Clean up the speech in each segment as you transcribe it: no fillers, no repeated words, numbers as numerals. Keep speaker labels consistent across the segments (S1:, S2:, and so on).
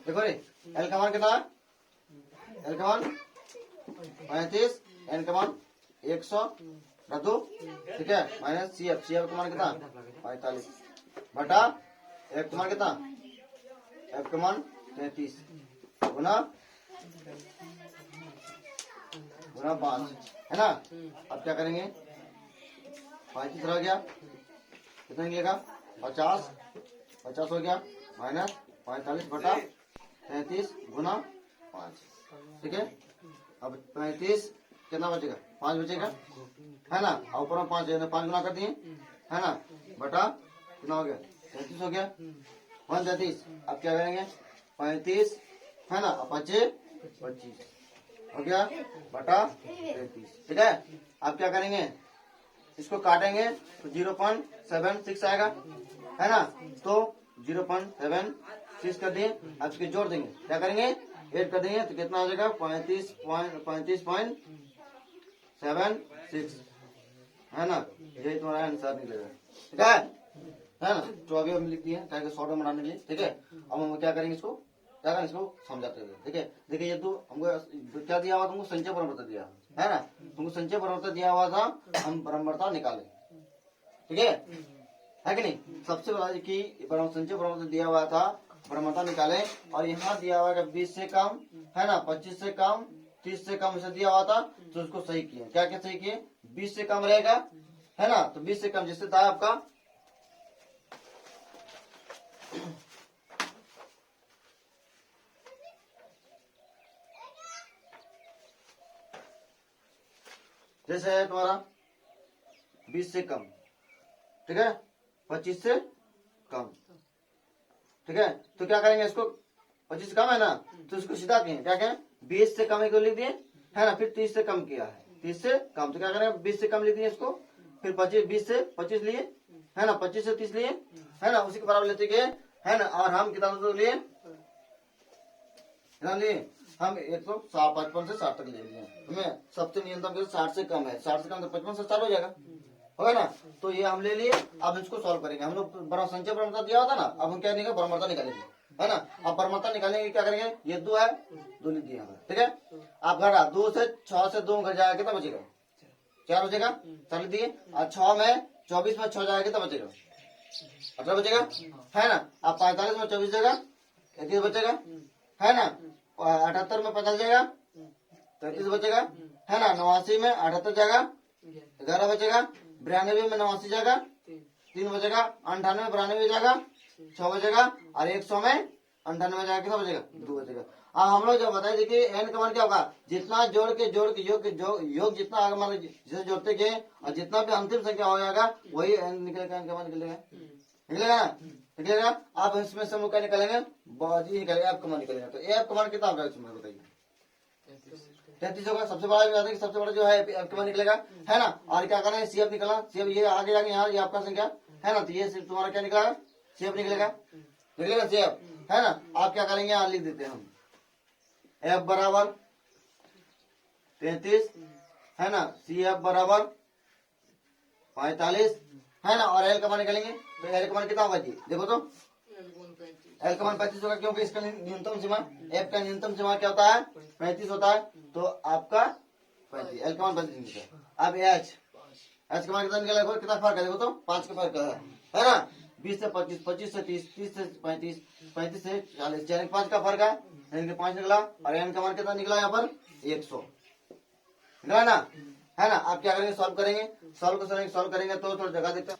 S1: देखो रे, एल का मान कितना है? एल का मान 35, एन का मान 100 रद्दू, ठीक है, माइनस सी एफ का मान कितना? 45 बटा एफ का मान कितना? एफ का मान 33 गुना 5 है ना। अब क्या करेंगे? 35 रह गया, कितना निकलेगा? 50 हो गया, माइनस 45 बटा 33 गुना 5, ठीक है। अब 35 कितना बचेगा? 5 बचेगा, है ना। और ऊपर में 5 गुना कर दिए, है ना, बटा कितना हो गया? 33 हो गया, 133। अब क्या करेंगे? 35 है ना, 25 हो गया बटा 33, ठीक है। अब क्या करेंगे? इसको काटेंगे तो 0.76 आएगा, है ना। तो 0.76 कर दिए। अब इसके जोड़ देंगे, क्या करेंगे? ऐड कर देंगे तो कितना हो जाएगा? 35.76 है ना। यही तुम्हारा आंसर निकलेगा, ठीक है ना। तो अभी हम लिख दिए ताकि शॉर्ट में बनाने के लिए, ठीक है। अब हम क्या करेंगे? इसको क्या करें? इसको समझाते हुए, ठीक है। देखिए ये तो हमको क्या दिया हुआ? तुमको संचय परम्परा दिया है ना। तुमको संचय परम्परा दिया हुआ था, हम परम्परा निकाले, ठीक है कि नहीं। सबसे बड़ा कि संचय परम्परा दिया हुआ था, परम्परा निकाले। और यहाँ दिया हुआ है 20 से कम, है ना, 25 से कम, 30 से कम, ऐसा दिया हुआ था। तो उसको सही किए। क्या क्या सही किए? 20 से कम रहेगा, है ना, तो 20 से कम जिससे था आपका जैसे है तुम्हारा 20 से कम, ठीक है, 25 से कम, ठीक है। तो क्या करेंगे? इसको 25 से कम है ना, तो इसको सीधा किए, क्या कहें? 20 से कम को लिख दिए, है ना। फिर 30 से कम किया है, 30 से कम, तो क्या करेंगे? 20 से कम लिख दिए इसको। फिर 20 से 25 लिए, है ना, 25 से 30 लिए, है ना, उसी के बराबर लेते गए, है ना। और हम कितना लिए? हम 155 से 60 तक ले लिए। हमें सबसे न्यूनतम 60 से कम है, 60 से कम तो 55 से स्टार्ट हो जाएगा, होगा ना। तो ये हम ले लिए। अब इसको सॉल्व करेंगे। हम लोग संचय परम्परा दिया होता ना, अब हम क्या निकालेंगे? परम्परा निकालेंगे, है ना। अब परम्परा निकालेंगे, क्या करेंगे? ये 2 है, 2 लिख दिया, ठीक है। आप घटा 2 से 6 से 2 घट जाएगा, कितना बचेगा? 4 बचेगा, 4 लिख दिए। और 6 में 24 में 6 जाएगा, कितना बचेगा? 18 बचेगा, है ना। अब 45 में 24 जाएगा, 31 बचेगा, है ना। 78 में 50 जाएगा, 33 बचेगा, है ना। 89 में 78 जाएगा, 11 बचेगा। 92 में 89 जाएगा, 3 बचेगा। 98 में 92 जाएगा, 6 बचेगा। और 100 में 98 जाएगा, कितना बचेगा? 2 बचेगा। अब हम लोग जो बताए, देखिए एन का मान क्या होगा? जितना जोड़ के योग जितना आगे मान जिसे जोड़ते गए और जितना भी अंतिम संख्या हो जाएगा वही एन निकलेगा, एन का मान निकलेगा ना, निकलेगा। आप इसमें से क्या निकालेंगे? बाजी निकलेगा, एफ का मान निकलेगा। तो एफ का मान कितना होगा इसमें बताइए? 33 होगा। सबसे बड़ा सबसे बड़ा जो है एफ का मान निकलेगा, है ना। और क्या करना है? सी एफ निकलना। सी एफ ये आगे जाके यहाँ ये आपका संख्या, है ना, तो ये सिर्फ तुम्हारा क्या निकलेगा? सी एफ निकलेगा, निकलेगा सी एफ, है ना। आप क्या करेंगे? यहाँ लिख देते हैं हम एफ बराबर 33, है ना, सी एफ बराबर 45, है ना। और एल का मान निकालेंगे, तो एल का मान कितना होगा जी? देखो तो एल का मान 35 होगा, क्योंकि इसका न्यूनतम सीमा, एफ का न्यूनतम सीमा क्या होता है? 35 होता है। तो आपका 35, एल का मान 35 निकला। अब एच का मान कितना निकला? कितना फर्क है? देखो तो 5 का फर्क है ना। 20 से 25, 25 से 30, 30 से 35, 35 से 40, यानी 5 का फर्क है, यानी 5 निकला। और एन का मान कितना निकला? यहाँ पर 100 निकला ना, है ना। आप क्या करेंगे? सॉल्व करेंगे। सॉल्व करेंगे तो थोड़ा जगह देखते हैं।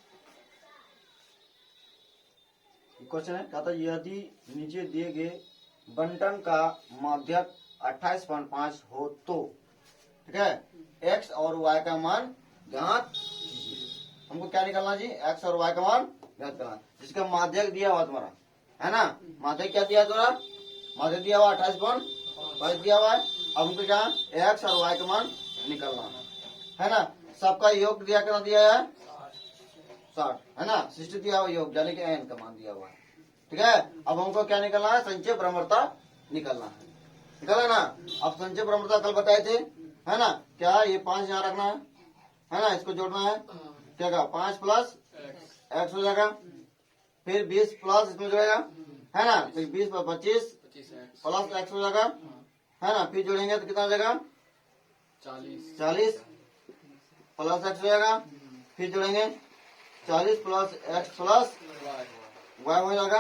S1: क्वेश्चन है, कहता यदि नीचे दिए गए बंटन का माध्यक 28.5 हो तो, ठीक है, एक्स और वाई का मान ज्ञात। हमको क्या निकालना जी? एक्स और वाई का मान ज्ञात करना। जिसका माध्यक दिया हुआ तुम्हारा, है ना, माध्यक क्या दिया तुम्हारा? माध्यक दिया हुआ 28.5 दिया हुआ है। अब हमको क्या? एक्स और वाई का मान निकालना है ना। सबका योग दिया कितना दिया है? 60, है ना। 60 दिया हुआ योग, यानी कि एन का मान दिया हुआ है, ठीक है। अब हमको क्या निकलना है? संचय परम्परा निकलना है, निकला ना। अब संचय परम्परा कल बताए थे, है ना। क्या ये 5 यहाँ रखना है ना, इसको जोड़ना है। क्या कहा? 5 प्लस एक्स हो जाएगा। फिर 20 प्लस इसमें जोड़ेगा है ना, फिर 20 पर 25 प्लस एक्स हो जाएगा, है ना, फिर जोड़ेंगे तो कितना हो जाएगा 40 प्लस एक्स हो जाएगा, फिर जोड़ेंगे 40 प्लस एक्स प्लस वाई हो जाएगा,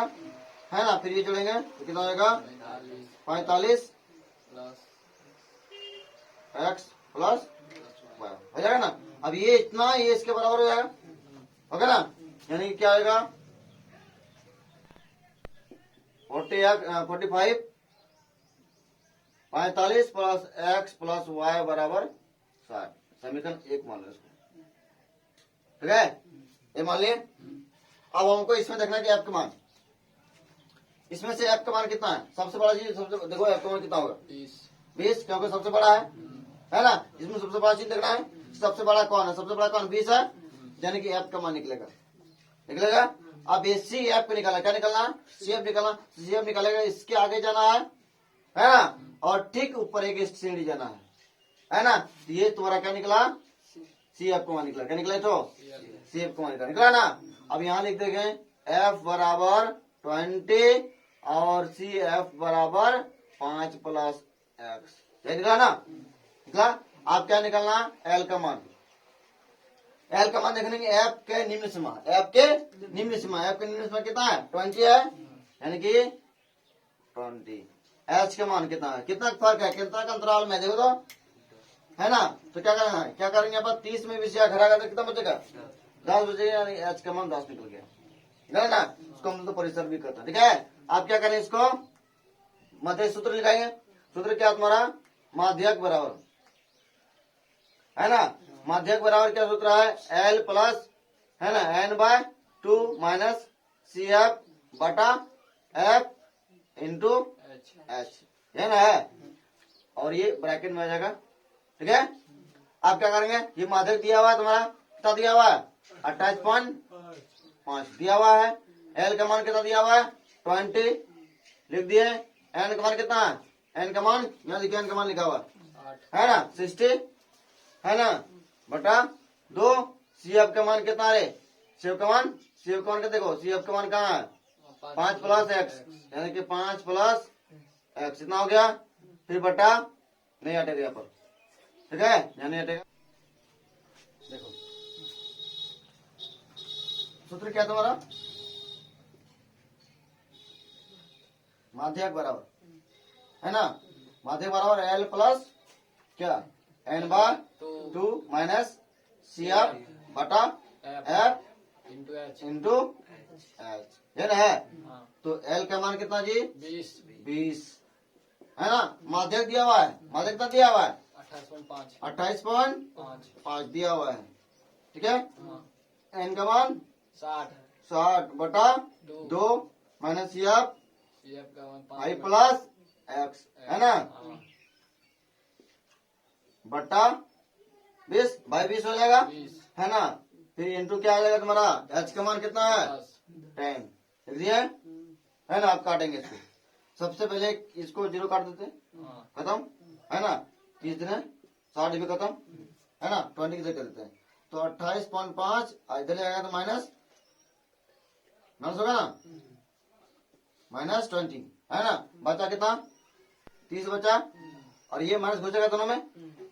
S1: है ना, फिर ये जोड़ेंगे तो कितना हो जाएगा 45 एक्स प्लस वाई हो जाएगा ना। अब ये इतना ये इसके बराबर हो जाएगा, ओके ना, यानी कि क्या आएगा 45 45 प्लस एक्स प्लस वाई बराबर 60। समीकरण 1 मान लो इसको, ठीक है, ये मान लिए। अब हमको इसमें देखना है कि एफ का मान, इसमें से एफ का मान कितना है, सबसे बड़ा चीज, सबसे देखो एफ का मान कितना होगा 20, क्योंकि सबसे बड़ा है ना, इसमें सबसे बड़ा चीज देखना है, सबसे बड़ा कौन है, सबसे बड़ा कौन 20 है, यानी कि एफ का मान निकलेगा। अब ये सी एफ को निकालना, क्या निकालना है, सी एफ निकालना, सी एफ निकालेगा, इसके आगे जाना है ना, और ठीक ऊपर एक सीढ़ी जाना है ना, तो ये तुम्हारा क्या निकला सी एफ को मान निकला, क्या निकला तो सी एफ को मान निकला ना। अब यहाँ लिख देंगे एफ बराबर 20 और सी एफ बराबर 5 प्लस एक्स, क्या निकला ना, निकला। आप क्या निकलना, एल का मान, एल का मान देखने के एफ के निम्न सीमा, एफ के निम्न सीमा कितना है 20 है, यानी कि 20। एच का मान कितना है, कितना फर्क है, कितना का अंतराल में देखो तो, है ना, तो क्या करना है, क्या करेंगे अपन 30 में 20 घटा कर कितना बचेगा 10 बचेगा, यानी एच का मान 10 निकल गया ना। इसको हम तो परिसर भी करते हैं, ठीक है। आप क्या करें, इसको मध्य सूत्र लिखाएंगे, सूत्र क्या तुम्हारा माध्यक बराबर, है ना, माध्यक बराबर क्या सूत्र है एल प्लस, है ना, N by 2 minus C F बटा एफ इंटू एच, ये ना है, और ये ब्रैकेट में आ जाएगा, ठीक है। आप क्या करेंगे, ये माध्यक दिया हुआ है तुम्हारा, कितना दिया हुआ है 28.5 दिया हुआ है, एल का मान कितना दिया हुआ है 20 लिख दिए, एन का मान कितना है, एन का मान यहाँ लिखिए, एन का मान लिखा हुआ है ना 60, है ना, बटा 2, सी एफ का मान कितना है, सी एफ का मान क्या देखो, सी एफ का मान कहाँ है 5 प्लस एक्स, यानी कि 5 प्लस एक्स इतना हो गया, फिर बटा नहीं हटेगा यहाँ पर, ठीक है, यहाँ नहीं हटेगा। देखो सूत्र क्या तुम्हारा, माध्यक बराबर, है ना, माध्यक बराबर एल प्लस क्या एन बार 2 माइनस सी एफ बटा एफ इंटू एच, ये ना है। तो एल का मान कितना जी 20, है ना, माध्यक दिया हुआ है, माध्यक कितना दिया हुआ है 28.5 दिया हुआ है, ठीक है। एन का मान 60 बटा 2 minus C F 5 plus X, है ना, बटा 20 बाई 20 हो जाएगा, है ना, फिर इंटू क्या आ जाएगा तुम्हारा, एच का मान कितना है 10 लिख दिया है ना। आप काटेंगे इसको, सबसे पहले इसको 0 काट देते हैं, खत्म, है ना, 30 दिन 60 भी खत्म, है ना, 20 की जगह कर देते हैं, तो 28.5 इधर आएगा तो माइनस होगा ना, -20, है ना, बचा कितना 30 बचा, और ये माइनस घुसेगा दोनों में,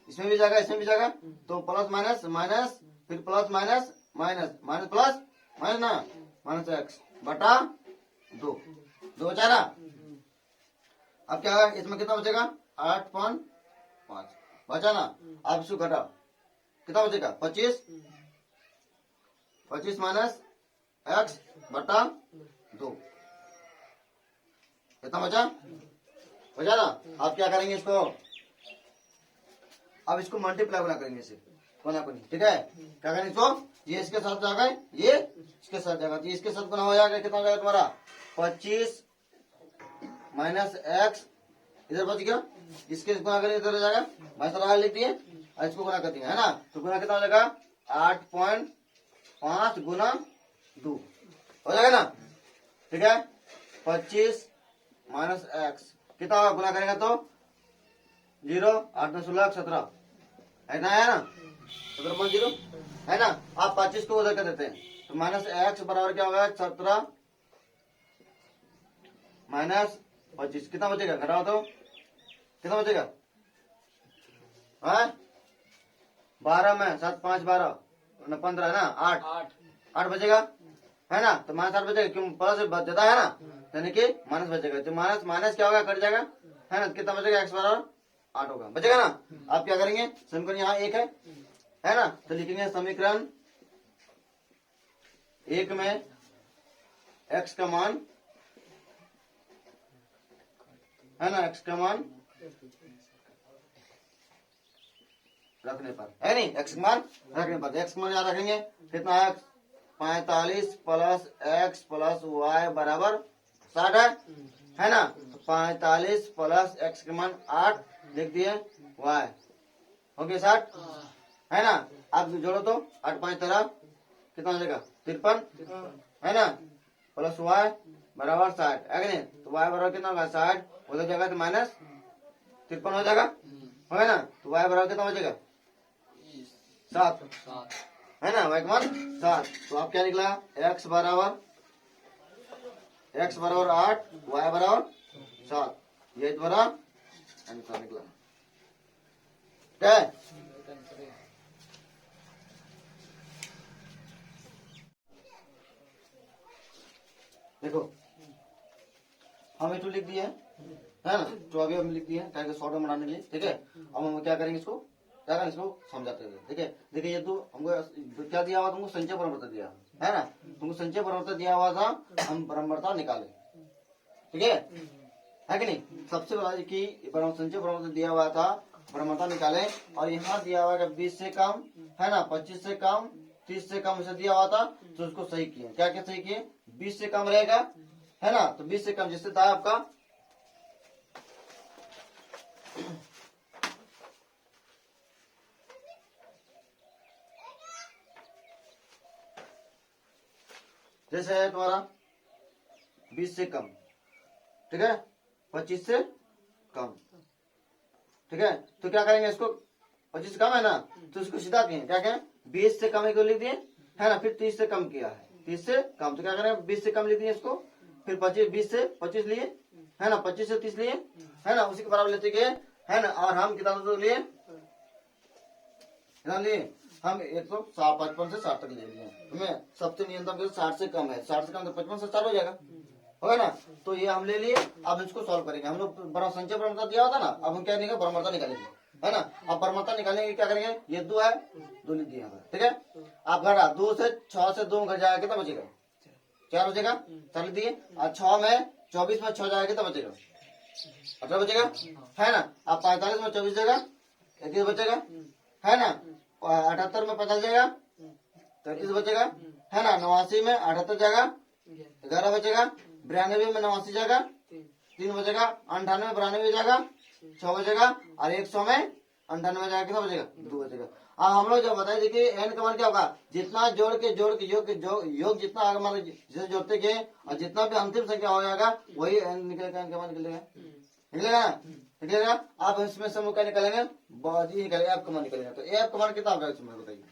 S1: इसमें भी जाएगा इसमें भी जाएगा, तो प्लस माइनस माइनस फिर plus minus minus minus plus minus ना माइनस एक्स बटा 2 बचा ना। अब क्या है, इसमें कितना बचेगा 8.5 बचा ना। अब इसको घटाओ, कितना बचेगा 25 माइनस एक्स बटा 2, कितना बचा ना। आप क्या करेंगे इसको, अब इसको मल्टीप्लाई बना करेंगे इसे कोना कोनी, ठीक है। क्या करेंगे इसको, ये इसके साथ जाएगा, ये इसके साथ जाएगा, ये इसके साथ गुना हो जाएगा, कितना हो जाएगा तुम्हारा 25 माइनस एक्स इधर बच गया, इसके गुना करेंगे इधर हो जाएगा, भाई सर लिख दिए, इसको गुना कर दिए, है ना, तो गुना कितना हो जाएगा 8.5 गुना 2 हो जाएगा ना, ठीक है। 25 माइनस एक्स कितना होगा, गुना करेंगे तो 0 8 9 16 17 है ना, 17.0 है ना। आप 25 को उधर कर देते हैं, तो माइनस एक्स बराबर क्या होगा 17 माइनस 25 कितना बचेगा, घटाओ तो कितना बचेगा, 12 में 7 5 12 15 है ना, 8 बचेगा है ना, तो -8 बचेगा, क्यों प्लस ज्यादा है ना, यानी कि माइनस बचेगा, तो माइनस माइनस क्या होगा, कट जाएगा है ना, कितना बचेगा, x बराबर 8 होगा, बचेगा ना। आप क्या करेंगे, समीकरण यहाँ 1 है ना, तो लिखेंगे समीकरण 1 में x का मान है ना, x का मान रखने पर है नहीं, x का मान रखने पर, x का मान याद रखेंगे कितना है, 45 प्लस x प्लस y बराबर 60 है ना, तो 45 प्लस x के मान 8 लिख दिए, y हो गया 60 है ना। आप जोड़ो तो 8 5 13 कितना हो जाएगा, 53 है ना, प्लस y बराबर 60 है कि नहीं, तो y बराबर कितना होगा 60, उधर जगह तो माइनस 53 हो जाएगा है ना, तो y बराबर कितना हो जाएगा 7 है ना, y का मान 7, तो आप क्या निकला, x बराबर 8 y बराबर 7, ये तुम्हारा आंसर निकला, क्या है। देखो हम ये लिख दिए है ना, तो अभी हम लिख दिए क्या शॉर्ट में बनाने के लिए, ठीक है। अब हम क्या करेंगे, इसको क्या करेंगे, इसको समझाते हुए, ठीक है। देखिए ये तो हमको क्या दिया हुआ, तुमको संचय परम्परा दिया है ना, तुमको संचय परम्परा दिया हुआ था, हम परम्परा निकाले, ठीक है कि नहीं। सबसे बड़ा कि संचय परम्परा दिया हुआ था, परम्परा निकाले, और यहाँ दिया हुआ 20 से कम है ना, 25 से कम, 30 से कम इसे दिया हुआ था, तो उसको सही किए, क्या क्या सही किए, 20 से कम रहेगा है ना, तो 20 से कम जिससे था आपका जैसे है तुम्हारा 20 से कम, ठीक है, 25 से कम, ठीक है, तो क्या करेंगे, इसको 25 से कम है ना, तो इसको सीधा किए, क्या कहें, 20 से कम को लिख दिए है ना, फिर 30 से कम किया है, 30 से कम, तो क्या करेंगे 20 से कम लिख दिए इसको, फिर 20 से 25 लिए है ना, 25 से 30 लिए है ना, उसी के बराबर लेते गए है ना, और हम कितना लिए हम 155 से 60 तक ले लिए, हमें सबसे न्यूनतम 60 से कम है, 60 से कम तो 55 से 60 हो जाएगा, होगा ना, तो ये हम ले लिए। अब इसको सॉल्व करेंगे, हम लोग बड़ा संचय परमता दिया होता ना, अब हम क्या करेंगे, परमता निकालेंगे है ना। अब परमता निकालने के क्या करेंगे, ये 2 है, 2 लिख दिया, ठीक है। आप घटा 2 से 6 से 2 घट जाएगा, कितना बचेगा, 4 बचेगा, 4 लिख दिए, और 6 में 24 में 6 जाएगा, कितना बचेगा, 18 बचेगा है ना। अब 45 में 24 जाएगा, 31 बचेगा है ना, 78 में 50 जाएगा, 33 बचेगा है ना, 89 में 78 जाएगा, 11 बचेगा, 92 में 89 जाएगा, 3 बचेगा, 98 में 92 जाएगा, 6 बचेगा, और 100 में 98 जाएगा, कितना बचेगा, 2 बचेगा। अब हम लोग जब बताए देखिए एन का मान क्या होगा, जितना जोड़ के योग जितना आगे मान जिसे जोड़ते गए और जितना भी अंतिम संख्या हो जाएगा वही एन निकलेगा, एन का मान निकलेगा ना, निकलेगा। आप इसमें समूह क्या निकलेंगे, निकलेगा, एफ का मान निकलेगा, तो एफ का मान कितना होगा इसमें बताइए,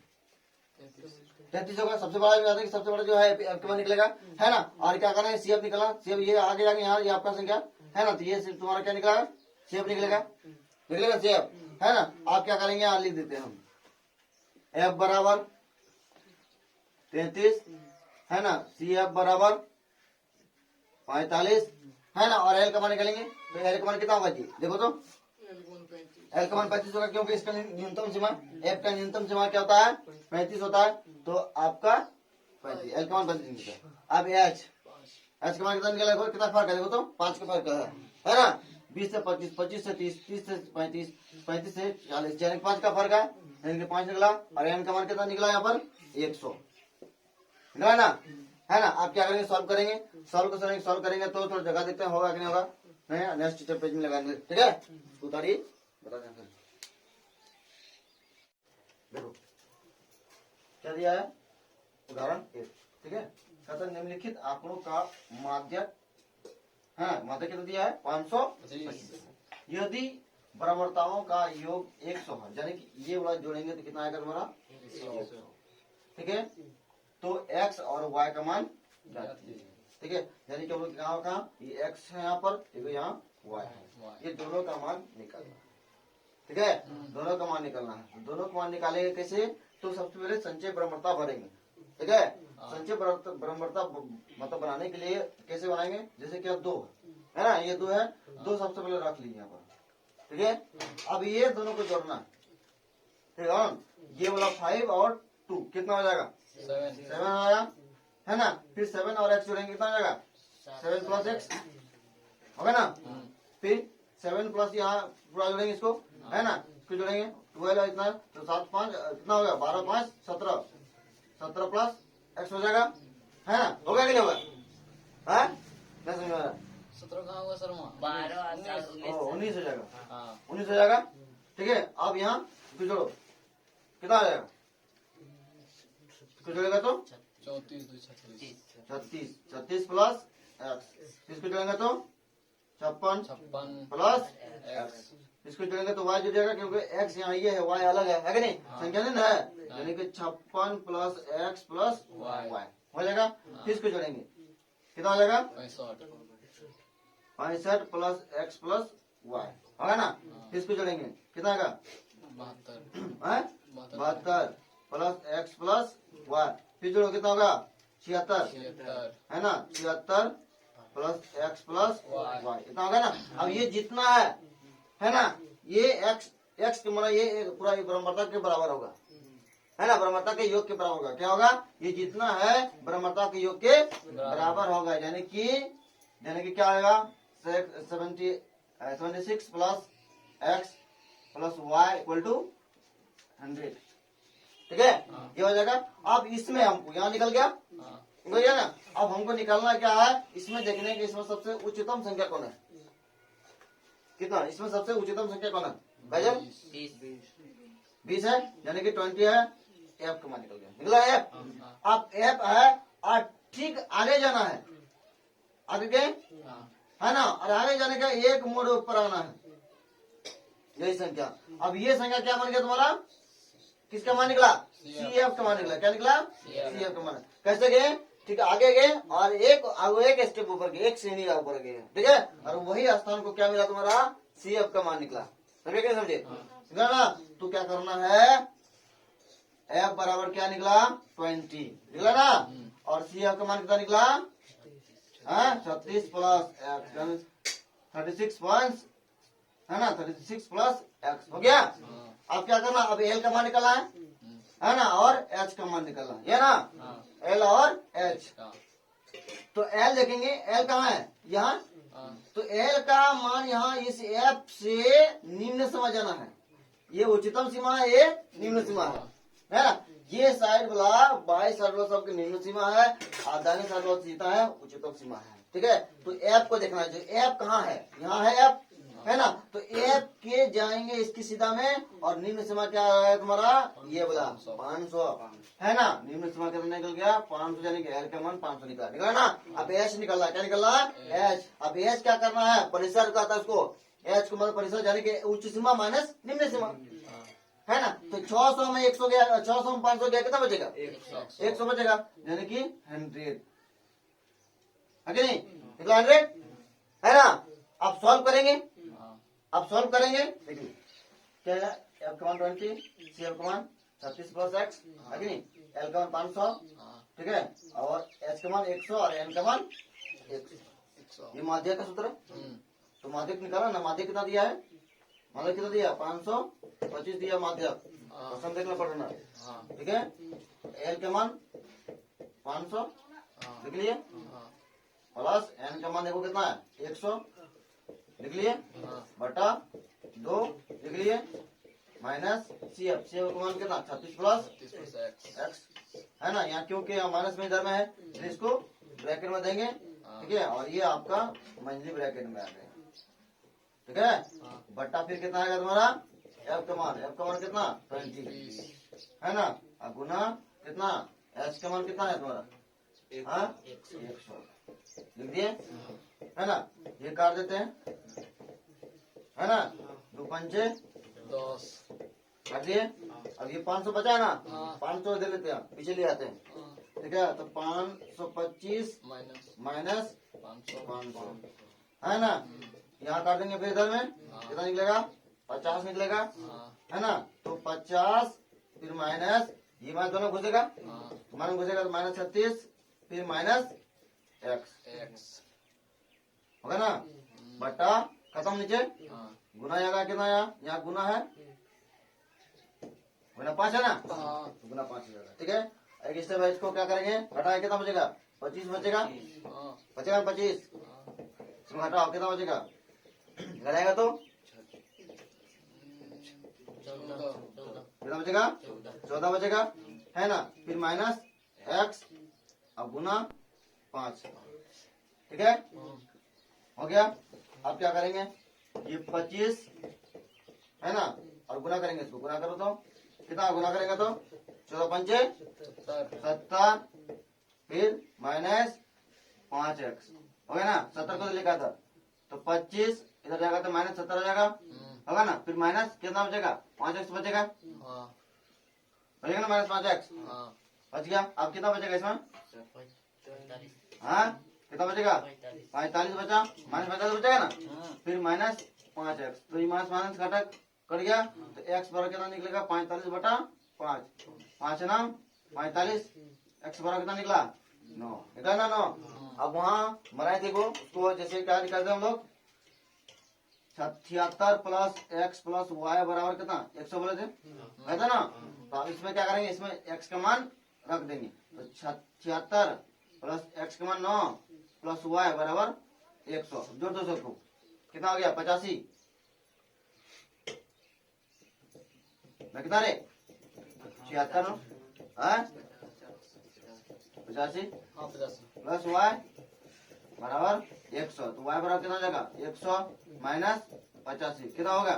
S1: 33 होगा, सबसे बड़ा जो है, सबसे बड़ा जो है एफ का मान निकलेगा है ना। और क्या करना है, सी एफ निकलना, सी एफ ये आगे जाके यहाँ ये आपका संख्या है ना, तो ये तुम्हारा क्या निकलेगा, सी एफ निकलेगा, निकलेगा सी एफ है ना। आप क्या करेंगे, यहाँ लिख देते हैं हम एफ बराबर 33 है ना, सी एफ बराबर 45 है ना, और एल का मान निकालेंगे, तो एल का मान कितना होगा जी, देखो तो एल का मान 35 होगा, क्योंकि इसका न्यूनतम सीमा, एफ का न्यूनतम सीमा क्या होता है, 35 होता है, तो आपका 35, एल का मान 35 निकलता है। अब एच का मान कितना निकला, कितना फर्क है, देखो तो 5 का फर्क है ना, 20 से 25, 25 से 30, 30 से 35, 35 से 40, यानी 5 का फर्क है, यानी 5 निकला, और एन का मान कितना निकला यहाँ पर 100 निकला ना, है ना। आप क्या करेंगे, सॉल्व करेंगे, सॉल्व करेंगे तो थोड़ा जगह देखते हैं होगा कि नहीं होगा, नहीं नेक्स्ट पेज में लगाएंगे, ठीक है। उतारिए, बता दें देखो क्या दिया है, उदाहरण 1, ठीक है। कहता है निम्नलिखित आंकड़ों का माध्य है, माध्य कितना दिया है 525, यदि बराबरताओं का योग 100 है, यानी कि ये वाला जोड़ेंगे तो कितना आएगा तुम्हारा 100, ठीक है। तो x और y का मान ठीक है, यानी कि हम लोग कहाँ कहाँ ये x है यहाँ पर, देखो यहाँ y है, ये दोनों का मान निकालना है। ठीक है, दोनों का मान निकालना है। दोनों का मान निकालेंगे कैसे, तो सबसे पहले संचय ब्रह्मता भरेंगे। ठीक है, संचय ब्रह्मता मतलब बनाने के लिए कैसे बनाएंगे, जैसे कि अब 2 है ना, ये 2 है, 2 सबसे पहले रख लीजिए यहाँ पर। ठीक है, अब ये दोनों को जोड़ना है। ठीक है, ये वाला 5 और 2 कितना हो जाएगा, 7 आया है ना, फिर 7 और x जोड़ेंगे कितना हो जाएगा, 7 प्लस x होगा ना, फिर 7 प्लस यहाँ पूरा जोड़ेंगे इसको, है ना, इसको जोड़ेंगे 12 इतना, तो 7 5 कितना होगा, 12 5 17, 17 प्लस x हो जाएगा, है ना, होगा कि नहीं होगा, है क्या समझ में आ रहा है,
S2: 17 कहाँ होगा सर, वहाँ
S1: 19 हो जाएगा,
S2: हाँ
S1: 19 हो जाएगा। ठीक है, अब यहाँ इसको जोड़ो कितना आ जाएगा, इसको जोड़ेगा तो
S2: 34 2 36
S1: 36, 36 प्लस x, इसको जोड़ेंगे तो 56
S2: 56
S1: प्लस
S2: x
S1: इसको जोड़ेंगे तो y जुड़ जाएगा, क्योंकि x यहाँ ये है, y अलग है कि नहीं, संख्या नहीं है, यानी कि 56 प्लस x प्लस y हो जाएगा। फिर इसको जोड़ेंगे कितना हो जाएगा, 65 प्लस x प्लस y होगा ना, फिर इसको जोड़ेंगे कितना आएगा, 72 प्लस x प्लस y, फिर जोड़ो कितना होगा, 76 है ना, 76 प्लस x प्लस y इतना होगा ना। अब ये जितना है ना, ये x के माना ये पूरा ब्रह्मता के बराबर होगा, है ना, ब्रह्मता के योग के बराबर होगा, क्या होगा, ये जितना है ब्रह्मता के योग के बराबर होगा, यानी कि क्या आएगा, 76 plus x plus y equal to 100। ठीक है, ये हो जाएगा। अब इसमें हमको यहाँ निकल गया ना, अब हमको निकालना क्या है, इसमें देखने के इसमें सबसे उच्चतम संख्या कौन है, कितना, इसमें सबसे उच्चतम संख्या कौन है, भाईजान 20 है, यानी कि 20 है, एफ का मान निकल गया, निकला एफ। अब एफ है और ठीक आगे जाना है, आगे गए है ना, और आगे जाने का एक मोड़ ऊपर आना है, यही संख्या। अब ये संख्या क्या बन गया तुम्हारा, किसका मान निकला, सी एफ का मान निकला, क्या निकला, सी एफ का मान। कैसे गए, ठीक है, आगे गए और एक स्टेप ऊपर गए, एक श्रेणी ऊपर गए, ठीक है, और वही स्थान को क्या मिला तुम्हारा, सी एफ का मान निकला, समझे क्या, समझे ना। तो क्या करना है, एफ बराबर क्या निकला, 20 निकला ना, और सी एफ का मान कितना निकला, 36 प्लस 36 पॉइंट है ना, 36 प्लस एक्स हो गया। अब क्या करना, अब एल का मान निकलना है ना, और एच का मान निकलना है, ये ना, एल और एच। तो एल देखेंगे, एल कहाँ है, यहाँ, तो एल का मान यहाँ इस एफ से निम्न सीमा जाना है, ये उच्चतम सीमा है, ये निम्न सीमा है ना, ये साइड वाला बाई साइड वाला सबके निम्न सीमा है, और दाहिने साइड वाला सीधा है उच्चतम सीमा है। ठीक है, तो एफ को देखना चाहिए, एफ कहाँ है, यहाँ है एफ, है ना, तो एफ के जाएंगे इसकी सीधा में, और निम्न सीमा क्या है तुम्हारा, ये बोला 500 है ना, निम्न सीमा कितना निकल गया, 500, यानी कि एल का मान 500 निकला ना। अब एच निकल रहा, क्या निकल रहा है, एच। अब एच क्या करना है, परिसर कहता है उसको, एच को मतलब परिसर, यानी कि उच्च सीमा माइनस निम्न सीमा, है ना। तो 600 में 100 गया, 600 में 500 गया, कितना बचेगा, 100 बचेगा, यानी कि 100 है कि नहीं, निकला 100 है ना। अब सॉल्व करेंगे, देखिए क्या है, एफ का मान 20, सी एफ का मान 36 प्लस एक्स है कि नहीं, एल का मान 500, ठीक है, और एच का मान 100 और एन का मान 100। ये माध्य का सूत्र है, तो माध्य निकाला ना, माध्य कितना दिया है, माध्य कितना दिया, 525 दिया माध्य, क्वेश्चन देखना पड़ना, ठीक है। एल का मान 500 लिख लिए, प्लस एन का मान देखो कितना है, 100 लिख लिए, बटा 2 लिख लिए, माइनस सी एफ का मान कितना, 36 प्लस एक्स है ना, यहाँ क्योंकि माइनस में इधर में है, तो इसको ब्रैकेट में देंगे, ठीक है, और ये आपका मंझली ब्रैकेट में आ गया, ठीक है, बट्टा फिर कितना आएगा तुम्हारा, एफ का मान कितना 20 है ना, अब गुना कितना, एच का मान कितना है तुम्हारा, 100 लिख दिए, है ना, ये काट देते हैं, है ना, 2 पंचे 10 काट दिए। अब ये 500 बचा है ना, 500 दे लेते हैं, पीछे ले आते हैं, ठीक है। तो 525
S2: माइनस
S1: माइनस
S2: 500
S1: 500 है ना। यहाँ काट देंगे फिर इधर में कितना निकलेगा 50 निकलेगा
S2: हाँ
S1: है ना। तो 50 फिर माइनस ये माइनस दोनों घुसेगा
S2: हाँ
S1: माइनस घुसेगा तो माइनस 36 फिर माइनस एक्स
S2: एक्स
S1: होगा ना बटा खत्म नीचे
S2: हाँ
S1: गुना आएगा कितना आया यहाँ गुना है गुना 5 है ना
S2: हाँ
S1: तो गुना 5 हो जाएगा ठीक है। एक स्टेप है इसको क्या करेंगे घटाए कितना बचेगा 25 बचेगा
S2: हाँ
S1: बचेगा 25 इसमें घटाओ कितना बचेगा घटाएगा तो
S2: 14
S1: कितना बचेगा 14 बचेगा है ना। फिर माइनस एक्स अब गुना 5 ठीक है हो गया। अब क्या करेंगे ये 25 है ना और गुना करेंगे इसको गुना करो तो कितना गुना करेंगे तो 14 पंचे 70 फिर माइनस 5x हो गया ना 70 को तो लिखा था तो 25 इधर जाएगा तो माइनस 70 हो जाएगा होगा ना। फिर माइनस कितना बचेगा 5x बचेगा
S2: हाँ
S1: बचेगा ना माइनस 5x
S2: हाँ
S1: बच गया। अब कितना बचेगा इसमें हाँ कितना बचेगा 45 बचा माइनस 45 बचेगा ना। फिर माइनस 5x तो ये माइनस माइनस घटक कट गया तो x बराबर कितना निकलेगा 45 बटा 5 5 ना 45 x बराबर कितना निकला 9 निकला ना 9। अब वहाँ बनाए थे को उसको जैसे क्या निकालते हम लोग 76 प्लस x प्लस y बराबर कितना 100 बोले थे है ना। तो अब इसमें क्या करेंगे इसमें x का मान रख देंगे तो 76 प्लस x का मान 9 प्लस y बराबर 100 जोड़ दो सबको कितना हो गया 85 कितना रे 76 है 85
S2: हाँ 85
S1: प्लस y बराबर 100 तो y बराबर कितना हो जाएगा 100 माइनस 85 कितना होगा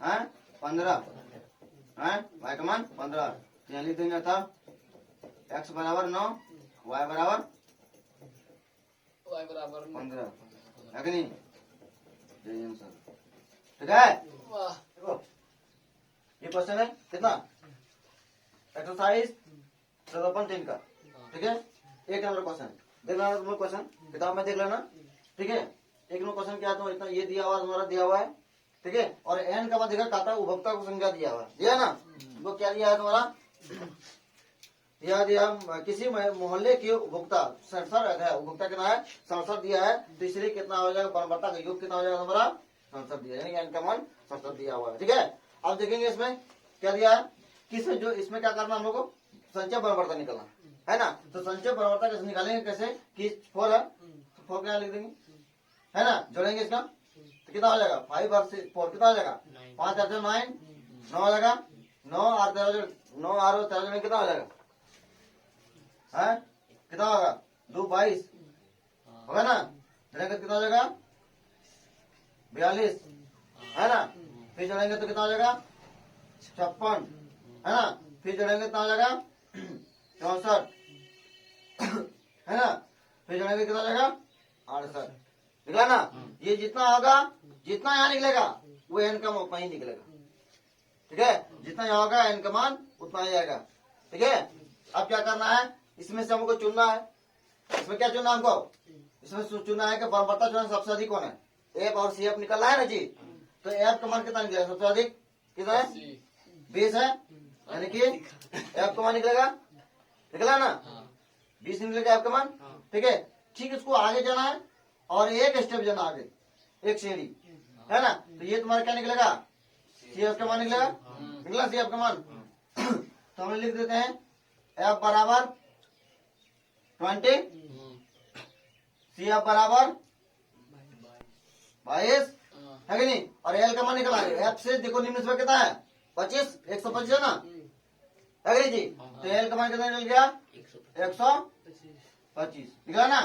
S1: है 15 है y का मान 15 यहाँ लिख देंगे था x बराबर 9 y बराबर
S2: y बराबर
S1: 15 है कि नहीं यही आंसर ठीक है।
S2: वाह
S1: देखो ये क्वेश्चन है कितना एक्सरसाइज 14.3 का ठीक है। एक नंबर क्वेश्चन देख लेना तुम लोग क्वेश्चन किताब में देख लेना ठीक है। एक नंबर क्वेश्चन क्या तुम्हारा इतना ये दिया हुआ तुम्हारा दिया हुआ है ठीक है। और एन का देखा खाता उपभोक्ता को संख्या दिया हुआ है दिया ना वो क्या दिया है तुम्हारा दिया किसी मोहल्ले के उपभोक्ता 67 है उपभोक्ता कितना है 67 दिया है तो इसलिए कितना हो जाएगा बर्बरता का योग कितना हो जाएगा हमारा 67 दिया यानी एन का मान 67 दिया हुआ है ठीक है। अब देखेंगे इसमें क्या दिया है किसमें जो इसमें क्या करना हम लोग को संचय बर्बरता निकलना है ना। तो संचय बर्बरता कैसे निकालेंगे कैसे कि 4 है तो 4 क्या लिख देंगे है ना जोड़ेंगे इसका तो कितना हो जाएगा 5 और 4 कितना हो जाएगा 5 8 9 9 हो जाएगा 9 और 13 कितना हो जाएगा है कितना होगा 2 22 होगा ना जोड़ेंगे कितना हो जाएगा 42 है ना। फिर जोड़ेंगे तो कितना हो जाएगा 56 है ना। फिर जोड़ेंगे कितना हो जाएगा 64 है ना। फिर जोड़ेंगे कितना हो जाएगा 68 निकला ना। ये जितना होगा जितना यहाँ निकलेगा वो एन का उतना ही निकलेगा ठीक है। जितना यहाँ होगा एन का मान उतना ही आएगा ठीक है। अब क्या करना है इसमें से हमको चुनना है इसमें क्या चुनना हमको इसमें चुनना है कि बर्बरता चुनना सबसे अधिक कौन है एफ और सी एफ निकलना है ना जी। तो एफ का मान कितना निकलेगा सबसे अधिक कितना है 20 है यानी कि एफ का मान निकलेगा निकला ना 20 निकलेगा एफ का मान ठीक है। ठीक इसको आगे जाना है और एक स्टेप जाना आगे एक सीढ़ी है ना। तो ये तुम्हारा क्या निकलेगा सी एफ का मान निकलेगा निकला सी एफ का मान तो हम लिख देते हैं एफ बराबर 20 सी एफ बराबर 22 है कि नहीं। और एल का मान निकला एफ से देखो निम्न से कितना है 25 125 है ना है कि नहीं जी। तो एल का मान कितना निकल गया 125 निकला ना।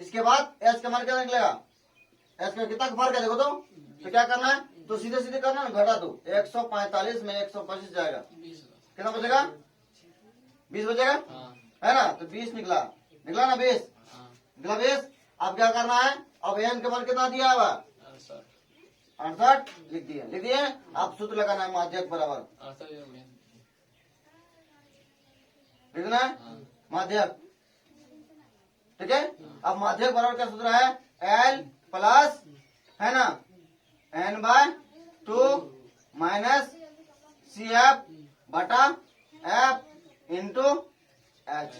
S1: इसके बाद एच का मान कितना निकलेगा एच का कितना फर्क है देखो तो क्या करना है तो सीधे सीधे करना ना घटा दो 145 में 125 जाएगा कितना बचेगा 20 बचेगा है ना। तो 20 निकला निकला ना 20 निकला 20। अब क्या करना है अब एन का मान कितना दिया हुआ 68 लिख दिए आप सूत्र लगाना है माध्यक बराबर लिखना है माध्यक, ठीक है। अब माध्यक बराबर क्या सूत्र है, एल प्लस है ना N by 2 minus C F बटा एफ इंटू एच,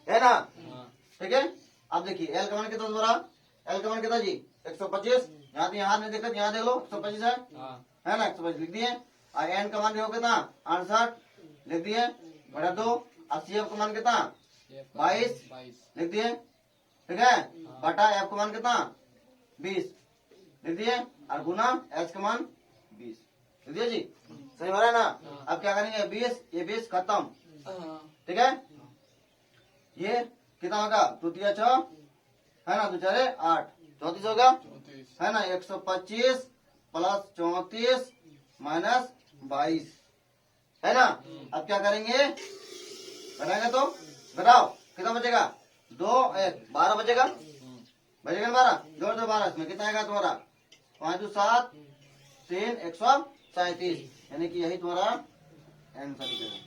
S1: है ना, ठीक है। अब देखिए एल का मान कितना दोबारा, एल का मान कितना जी 125, यहाँ तो यहाँ नहीं देखा, यहाँ देख लो 125 है ना, 125 लिख दिए। और एन का मान देखो कितना 68 लिख दिए बटा 2। अब सी एफ का मान कितना 22 लिख दिए, ठीक है, बटा एफ का मान कितना 20 लिख दिए, और गुना एच का मान 20 लिख दिए जी, सही हो रहा है ना। अब क्या करेंगे 20 ये 20 खत्म, ठीक है। ये कितना होगा 2 तिया 6 है ना, 2 चारे 8 34 होगा, है ना। 125 प्लस 34 माइनस 22 है ना। अब क्या करेंगे, घटाएंगे तो घटाओ कितना बचेगा 2 1 12 बचेगा, बचेगा 12, जोड़ दो 12, इसमें कितना आएगा तुम्हारा 5 2 7 3 137, यानी कि यही तुम्हारा आंसर निकलेगा।